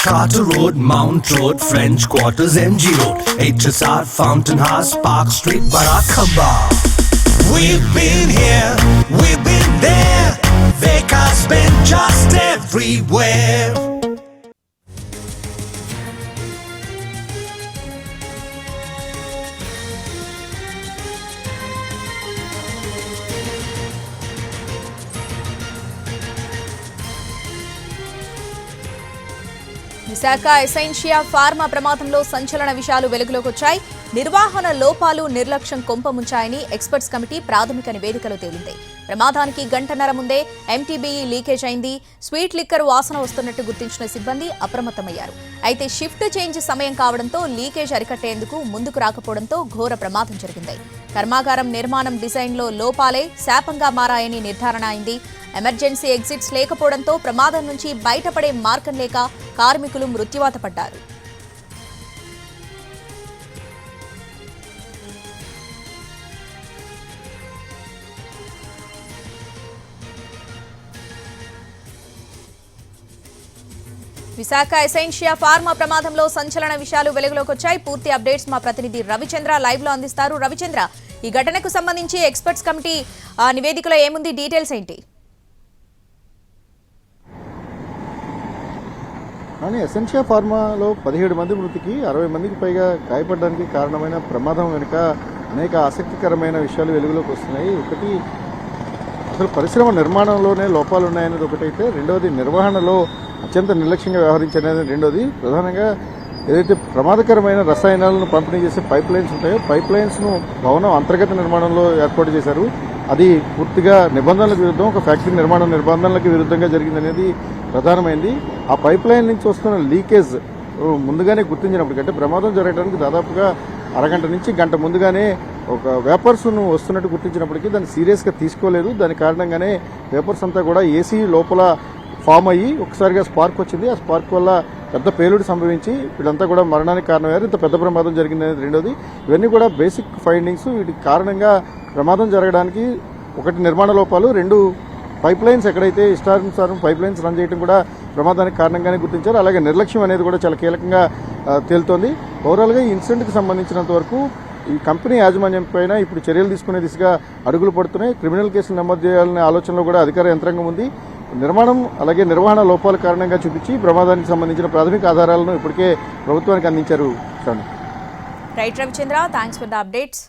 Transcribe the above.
Carter Road, Mount Road, French Quarters, MG Road, HSR, Fountain House, Park Street, Barackamba. We've been here, we've been there, Vekas been just everywhere. Visakha Essentia pharma ప్రమాదంలో సంచలన విషయాలు వెలుగులోకి వచ్చాయి. నిర్వహణ లోపాలు, నిర్లక్ష్యం కొంపముంచాయని experts committee ప్రాథమిక నివేదికలో తేలింది. ప్రమాదానికి గంటన్నర ముందే ఎంటీబీఈ లీకేజ్ అయింది. స్వీట్ లిక్కర్ వాసన వస్తున్నట్టు గుర్తించిన సిబ్బంది అప్రమత్తమయ్యారు. అయితే షిఫ్ట్ చేంజ్ సమయం కావడంతో లీకేజ్ అరికట్టేందుకు ముందుకు రాకపోవడంతో ఘోర ప్రమాదం జరిగింది. కర్మాగారం నిర్మాణం డిజైన్లో లోపాలే శాపంగా మారాయని నిర్ధారణ అయింది. ఎమర్జెన్సీ ఎగ్జిట్స్ లేకపోవడంతో ప్రమాదం నుంచి బయటపడే మార్గం లేక కార్మికులు మృత్యువాత పడ్డారు. విశాఖ ఎసెన్షియా ఫార్మా ప్రమాదంలో సంచలన విషయాలు వెలుగులోకి వచ్చాయి. పూర్తి అప్డేట్స్ మా ప్రతినిధి రవిచంద్ర లైవ్ లో అందిస్తారు. రవిచంద్ర, ఈ ఘటనకు సంబంధించి ఎక్స్పర్ట్స్ కమిటీ నివేదికలో ఏముంది, డీటెయిల్స్ ఏంటి? కానీ ఎసెన్షియా ఫార్మాలో 17 మంది మృతికి 60 మందికి పైగా గాయపడడానికి కారణమైన ప్రమాదం వెనుక అనేక ఆసక్తికరమైన విషయాలు వెలుగులోకి వస్తున్నాయి. ఒకటి, అసలు పరిశ్రమ నిర్మాణంలోనే లోపాలు ఉన్నాయనేది ఒకటైతే, రెండవది నిర్వహణలో అత్యంత నిర్లక్ష్యంగా వ్యవహరించనేది రెండోది. ప్రధానంగా ఏదైతే ప్రమాదకరమైన రసాయనాలను పంపిణీ చేసే పైప్ లైన్స్ ఉంటాయో, పైప్ లైన్స్ను భవనం అంతర్గత నిర్మాణంలో ఏర్పాటు చేశారు. అది పూర్తిగా నిబంధనలకు విరుద్ధం, ఒక ఫ్యాక్టరీ నిర్మాణ నిబంధనలకు విరుద్ధంగా జరిగిందనేది ప్రధానమైంది. ఆ పైప్ లైన్ నుంచి వస్తున్న లీకేజ్ ముందుగానే గుర్తించినప్పటికంటే ప్రమాదం జరగడానికి దాదాపుగా అరగంట నుంచి గంట ముందుగానే ఒక వేపర్స్ను వస్తున్నట్టు గుర్తించినప్పటికీ దాన్ని సీరియస్గా తీసుకోలేదు. దాని కారణంగానే వేపర్స్ అంతా కూడా ఏసీ లోపల ఫామ్ అయ్యి ఒకసారిగా స్పార్క్ వచ్చింది. ఆ స్పార్క్ వల్ల పెద్ద పేలుడు సంభవించి వీళ్ళంతా కూడా మరణానికి కారణమయ్యారు. ఇంత పెద్ద ప్రమాదం జరిగిందనేది రెండోది. ఇవన్నీ కూడా బేసిక్ ఫైండింగ్స్. వీటి కారణంగా ప్రమాదం జరగడానికి ఒకటి నిర్మాణ లోపాలు, రెండు పైప్ లైన్స్ ఎక్కడైతే ఇష్టానుసారం పైప్ లైన్స్ రన్ చేయడం కూడా ప్రమాదానికి కారణంగానే గుర్తించారు. అలాగే నిర్లక్ష్యం అనేది కూడా చాలా కీలకంగా తేలుతోంది. ఓవరాల్గా ఈ ఇన్సిడెంట్కి సంబంధించినంత వరకు ఈ కంపెనీ యాజమాన్యం పైన ఇప్పుడు చర్యలు తీసుకునే దిశగా అడుగులు పడుతున్నాయి. క్రిమినల్ కేసులు నమోదు చేయాలనే ఆలోచనలో కూడా అధికార యంత్రాంగం ఉంది. నిర్మాణం అలాగే నిర్వహణ లోపాల కారణంగా చూపించి ప్రమాదానికి సంబంధించిన ప్రాథమిక ఆధారాలను ఇప్పటికే ప్రభుత్వానికి అందించారు. Right Ravichandra, thanks for the updates.